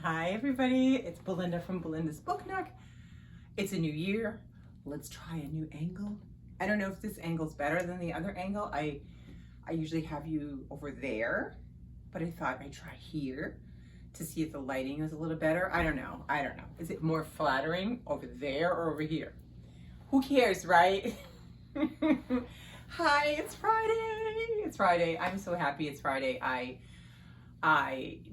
Hi everybody, it's Belinda from Belinda's Book Nook. It's a new year. Let's try a new angle. I don't know if this angle's better than the other angle. I usually have you over there, but I thought I'd try here to see if the lighting is a little better. I don't know. Is it more flattering over there or over here? Who cares, right? Hi, it's Friday. It's Friday. I'm so happy it's Friday. I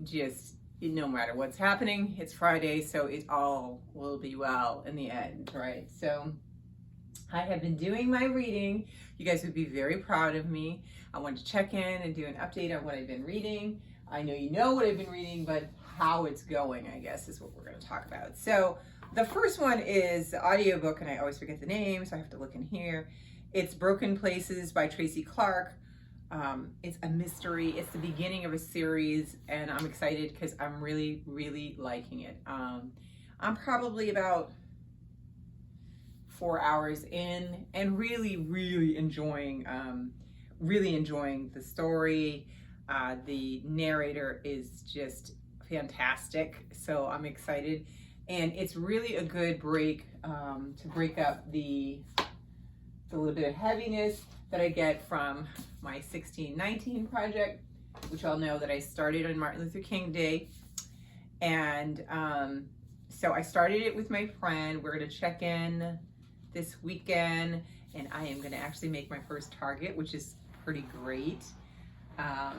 just, no matter what's happening, it's Friday, so it all will be well in the end, right? So I have been doing my reading. You guys would be very proud of me. I wanted to check in and do an update on what I've been reading. I know you know what I've been reading, but how it's going, I guess, is what we're going to talk about. So the first one is the audiobook, and I always forget the name, so I have to look in here. It's Broken Places by Tracy Clark. It's a mystery. It's the beginning of a series, and I'm excited because I'm really, really liking it. I'm probably about 4 hours in and really, really enjoying the story. The narrator is just fantastic, so I'm excited. And it's really a good break to break up the little bit of heaviness that I get from my 1619 project, which I'll know that I started on Martin Luther King Day. And so I started it with my friend. We're gonna check in this weekend, and I am gonna actually make my first target, which is pretty great. I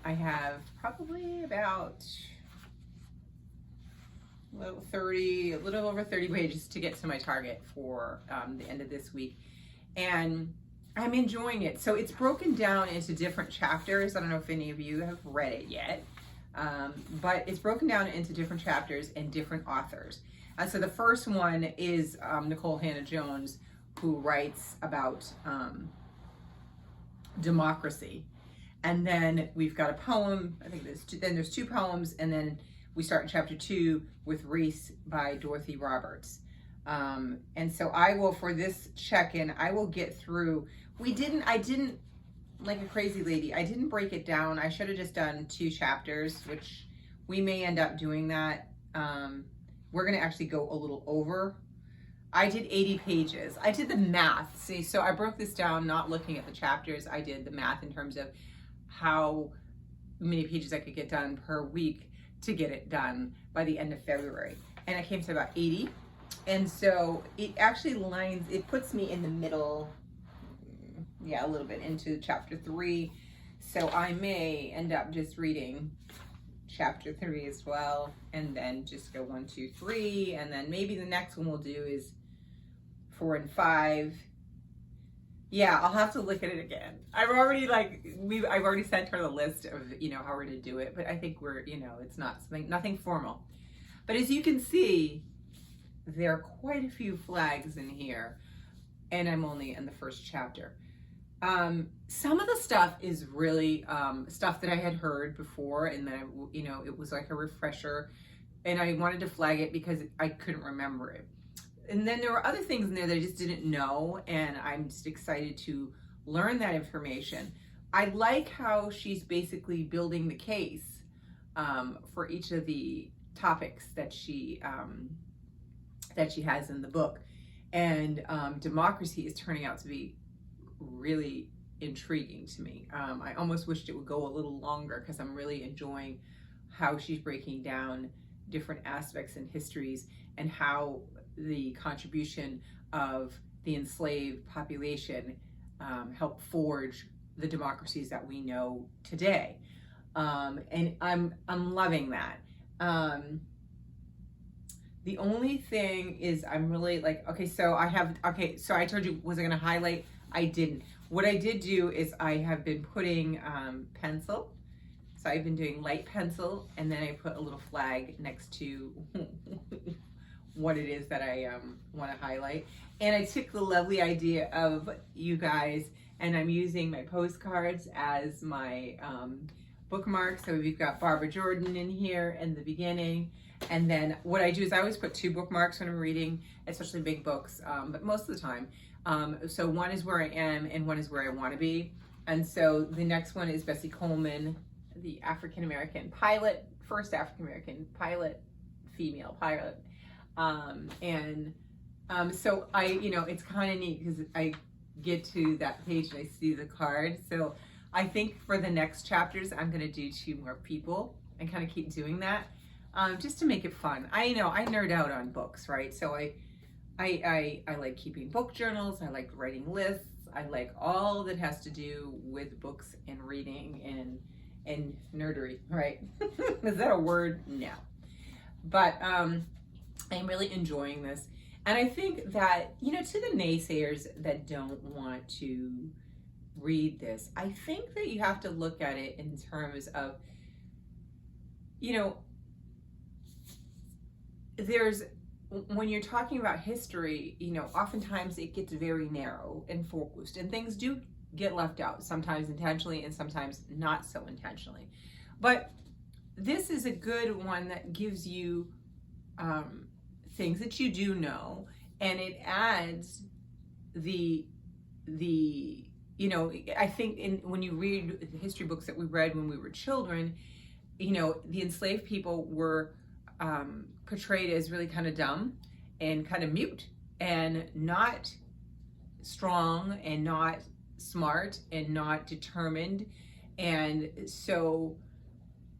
have probably about a little over 30 pages to get to my target for the end of this week. And I'm enjoying it. So it's broken down into different chapters. I don't know if any of you have read it yet, but it's broken down into different chapters and different authors. And so the first one is Nicole Hannah-Jones, who writes about democracy. And then we've got a poem. I think there's two poems, and then we start in chapter 2 with Race by Dorothy Roberts. And so I will, for this check-in, I will get through. I didn't, like a crazy lady, I didn't break it down. I should have just done 2 chapters, which we may end up doing that. We're gonna actually go a little over. I did 80 pages. I did the math. See, so I broke this down, not looking at the chapters. I did the math in terms of how many pages I could get done per week to get it done by the end of February. And I came to about 80. And so it actually it puts me in the middle, a little bit into chapter 3. So I may end up just reading chapter 3 as well, and then just go 1, 2, 3. And then maybe the next one we'll do is 4 and 5. Yeah, I'll have to look at it again. I've already sent her the list of, how we're gonna do it, but I think we're, it's not nothing formal. But as you can see, there are quite a few flags in here, and I'm only in the first chapter. Some of the stuff is really stuff that I had heard before, and then it was like a refresher, and I wanted to flag it because I couldn't remember it. And then there were other things in there that I just didn't know, and I'm just excited to learn that information. I like how she's basically building the case for each of the topics that she has in the book. And democracy is turning out to be really intriguing to me. I almost wished it would go a little longer because I'm really enjoying how she's breaking down different aspects and histories and how the contribution of the enslaved population helped forge the democracies that we know today. And I'm loving that. The only thing is I'm really so I told you, was I gonna highlight? I didn't. What I did do is I have been putting pencil. So I've been doing light pencil, and then I put a little flag next to what it is that I want to highlight. And I took the lovely idea of you guys, and I'm using my postcards as my bookmarks. So we've got Barbara Jordan in here in the beginning. And then what I do is I always put 2 bookmarks when I'm reading, especially big books, but most of the time. So one is where I am and one is where I want to be. And so the next one is Bessie Coleman, the African-American pilot, first African-American pilot, female pilot. So it's kind of neat because I get to that page and I see the card. So I think for the next chapters, I'm going to do 2 more people and kind of keep doing that, just to make it fun. I know I nerd out on books, right? So I like keeping book journals. I like writing lists. I like all that has to do with books and reading and nerdery, right? Is that a word? No. But I'm really enjoying this. And I think that, to the naysayers that don't want to read this, I think that you have to look at it in terms of, when you're talking about history, oftentimes it gets very narrow and focused, and things do get left out, sometimes intentionally and sometimes not so intentionally. But this is a good one that gives you things that you do know, and it adds I think when you read the history books that we read when we were children, the enslaved people were portrayed as really kind of dumb and kind of mute and not strong and not smart and not determined. And so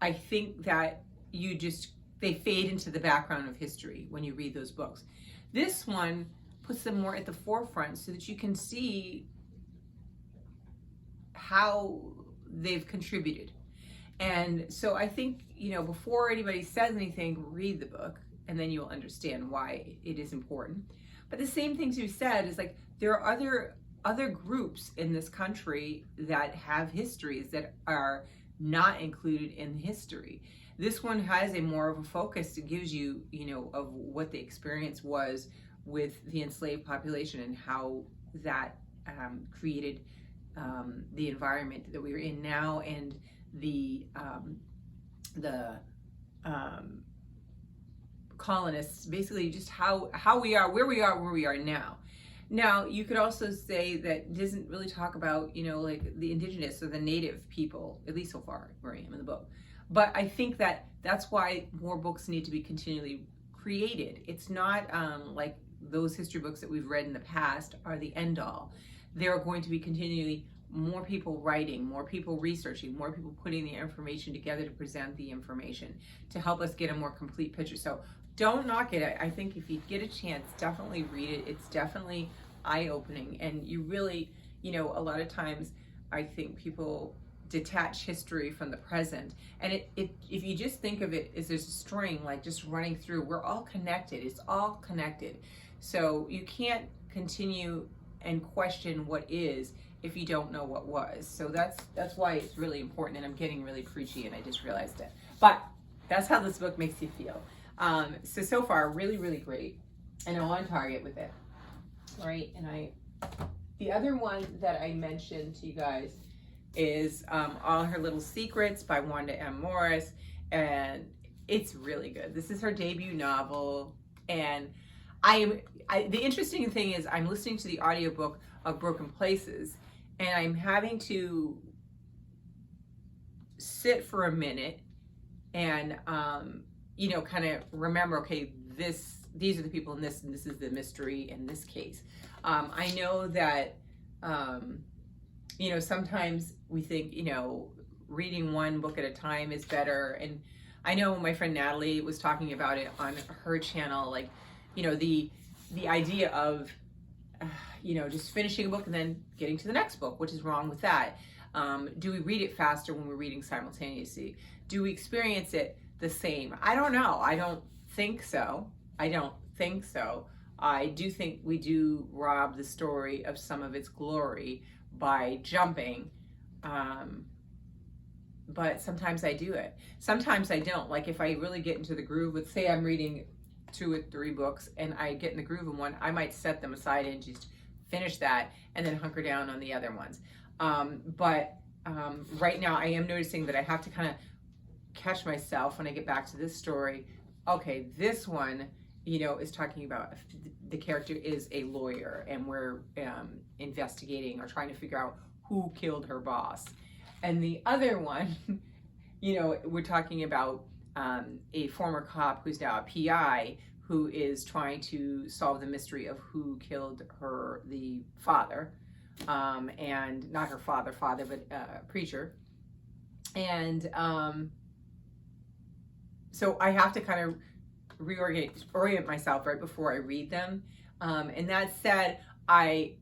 I think that they fade into the background of history when you read those books. This one puts them more at the forefront so that you can see how they've contributed. And so I think, before anybody says anything, read the book, and then you'll understand why it is important. But the same things you said is like, there are other groups in this country that have histories that are not included in history. This one has a more of a focus. It gives you, of what the experience was with the enslaved population and how that created the environment that we're in now, and the colonists, basically just how we are, where we are now. Now, you could also say that it doesn't really talk about, like the indigenous or the native people, at least so far where I am in the book. But I think that's why more books need to be continually created. It's not like those history books that we've read in the past are the end all. There are going to be continually more people writing, more people researching, more people putting the information together to present the information to help us get a more complete picture. So don't knock it. I think if you get a chance, definitely read it. It's definitely eye-opening. And you really, a lot of times I think people detach history from the present. And if you just think of it as there's a string like just running through, we're all connected. It's all connected. So you can't continue and question what is if you don't know what was. So that's why it's really important. And I'm getting really preachy and I just realized it. But that's how this book makes you feel. So far, really, really great. And I'm on target with it. All right. And the other one that I mentioned to you guys is All Her Little Secrets by Wanda M. Morris. And it's really good. This is her debut novel. And the interesting thing is I'm listening to the audiobook of Broken Places, and I'm having to sit for a minute and, kind of remember, okay, these are the people in this, and this is the mystery in this case. I know that, sometimes we think, reading one book at a time is better. And I know my friend Natalie was talking about it on her channel, like, the idea of, just finishing a book and then getting to the next book, which is wrong with that. Do we read it faster when we're reading simultaneously? Do we experience it the same? I don't know. I don't think so. I do think we do rob the story of some of its glory by jumping. But sometimes I do it. Sometimes I don't. Like if I really get into the groove with, say I'm reading 2 or 3 books and I get in the groove of one, I might set them aside and just finish that and then hunker down on the other ones. But right now I am noticing that I have to kind of catch myself when I get back to this story. Okay, this one, is talking about the character is a lawyer and we're investigating or trying to figure out who killed her boss. And the other one we're talking about a former cop who's now a PI who is trying to solve the mystery of who killed the father, and not her father, but preacher. And so I have to kind of orient myself right before I read them. And that said, I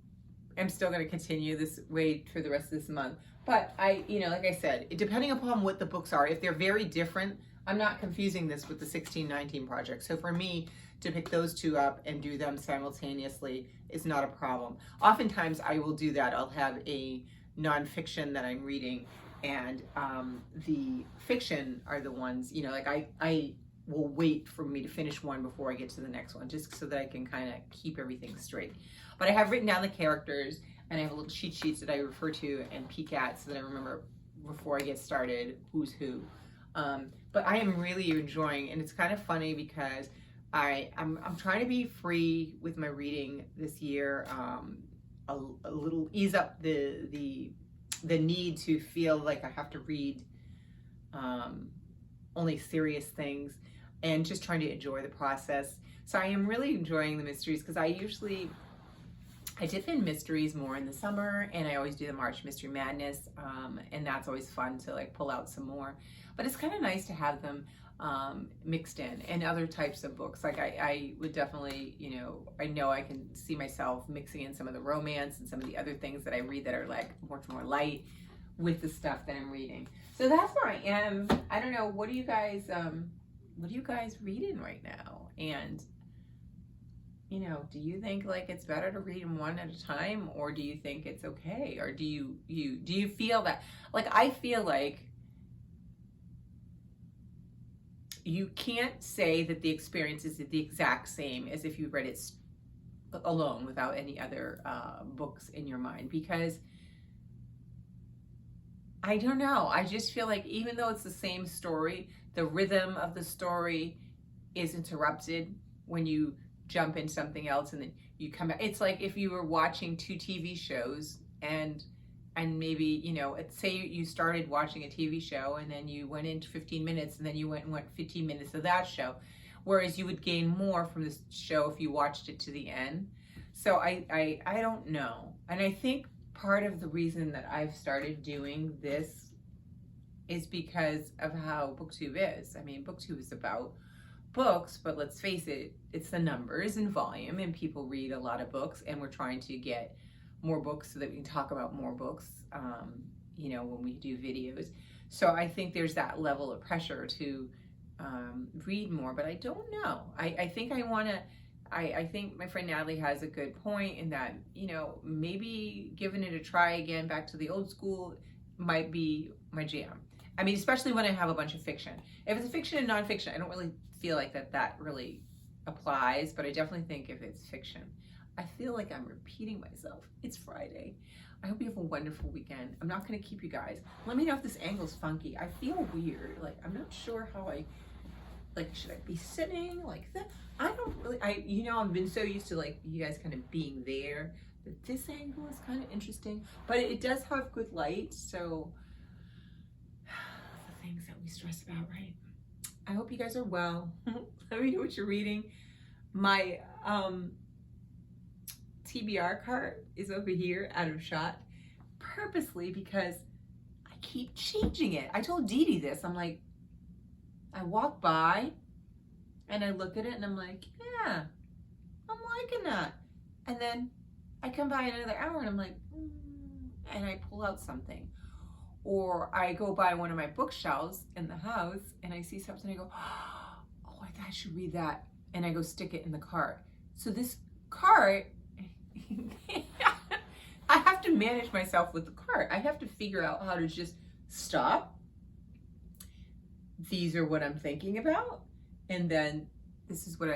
am still going to continue this way for the rest of this month. But like I said, depending upon what the books are, if they're very different, I'm not confusing this with the 1619 project. So for me to pick those two up and do them simultaneously is not a problem. Oftentimes I will do that. I'll have a nonfiction that I'm reading, and the fiction are the ones, like I will wait for me to finish one before I get to the next one, just so that I can kind of keep everything straight. But I have written down the characters, and I have little cheat sheets that I refer to and peek at so that I remember before I get started who's who. But I am really enjoying, and it's kind of funny because I'm trying to be free with my reading this year, a little ease up the need to feel like I have to read only serious things, and just trying to enjoy the process. So I am really enjoying the mysteries, because I dip in mysteries more in the summer, and I always do the March Mystery Madness, and that's always fun to like pull out some more. But it's kind of nice to have them mixed in, and other types of books. Like I would definitely, I know I can see myself mixing in some of the romance and some of the other things that I read that are like much more light with the stuff that I'm reading. So that's where I am. I don't know, what are you guys reading right now? And do you think like it's better to read them one at a time, or do you think it's okay? Or do you feel that, like, I feel like you can't say that the experience is the exact same as if you read it alone without any other books in your mind, because I don't know, I just feel like even though it's the same story, the rhythm of the story is interrupted when you jump in something else and then you come back. It's like if you were watching two TV shows, and maybe, say you started watching a TV show and then you went into 15 minutes and then you went 15 minutes of that show, whereas you would gain more from this show if you watched it to the end. So I don't know. And I think part of the reason that I've started doing this is because of how BookTube is. I mean, BookTube is about books, but let's face it, it's the numbers and volume, and people read a lot of books, and we're trying to get more books so that we can talk about more books, when we do videos. So I think there's that level of pressure to read more, but I don't know. I think I think my friend Natalie has a good point in that, maybe giving it a try again, back to the old school, might be my jam. I mean, especially when I have a bunch of fiction. If it's fiction and nonfiction, I don't really feel like that really applies, but I definitely think if it's fiction, I feel like I'm repeating myself. It's Friday. I hope you have a wonderful weekend. I'm not going to keep you guys. Let me know if this angle's funky. I feel weird. Like, I'm not sure how should I be sitting like that? I don't really, I've been so used to like you guys kind of being there, that this angle is kind of interesting, but it does have good light. So the things that we stress about, right? I hope you guys are well. Let me know what you're reading. My TBR cart is over here out of shot purposely because I keep changing it. I told Didi this. I'm like, I walk by and I look at it and I'm like, yeah, I'm liking that. And then I come by another hour and I'm like, and I pull out something. Or I go by one of my bookshelves in the house and I see something and I go, oh, I thought I should read that. And I go stick it in the cart. So this cart, I have to manage myself with the cart. I have to figure out how to just stop. These are what I'm thinking about. And then this is what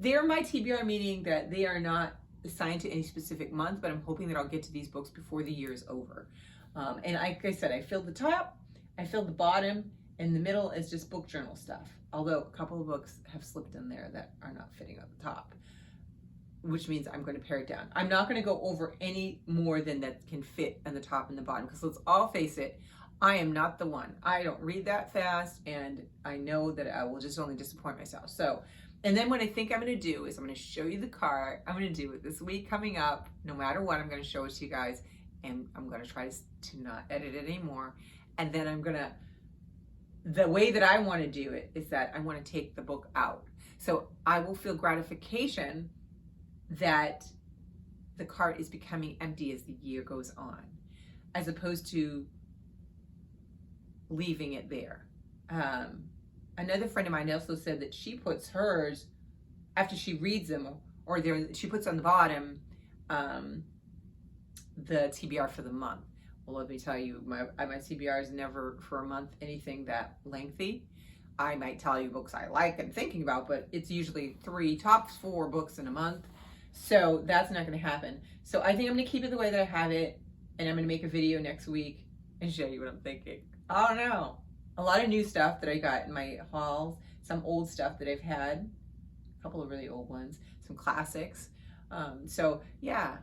they're my TBR, meaning that they are not assigned to any specific month, but I'm hoping that I'll get to these books before the year is over. And like I said, I filled the top, I filled the bottom, and the middle is just book journal stuff. Although a couple of books have slipped in there that are not fitting at the top, which means I'm going to pare it down. I'm not going to go over any more than that can fit on the top and the bottom, because let's all face it, I am not the one. I don't read that fast, and I know that I will just only disappoint myself. So, and then what I think I'm going to do is I'm going to show you the card. I'm going to do it this week coming up. No matter what, I'm going to show it to you guys, and I'm going to try to not edit it anymore. And then I'm going to, the way that I want to do it is that I want to take the book out. So I will feel gratification that the cart is becoming empty as the year goes on, as opposed to leaving it there. Another friend of mine also said that she puts hers after she reads them, or she puts on the bottom the TBR for the month. Well, let me tell you, my TBR is never for a month anything that lengthy. I might tell you books I like and thinking about, but it's usually top 4 books in a month. So that's not going to happen. So I think I'm going to keep it the way that I have it, and I'm going to make a video next week and show you what I'm thinking. I don't know. A lot of new stuff that I got in my hauls, some old stuff that I've had, a couple of really old ones, some classics. So yeah,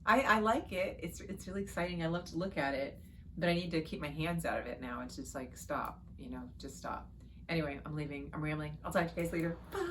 I like it. It's really exciting. I love to look at it, but I need to keep my hands out of it now. It's just like, stop, just stop. Anyway, I'm leaving. I'm rambling. I'll talk to you guys later. Bye.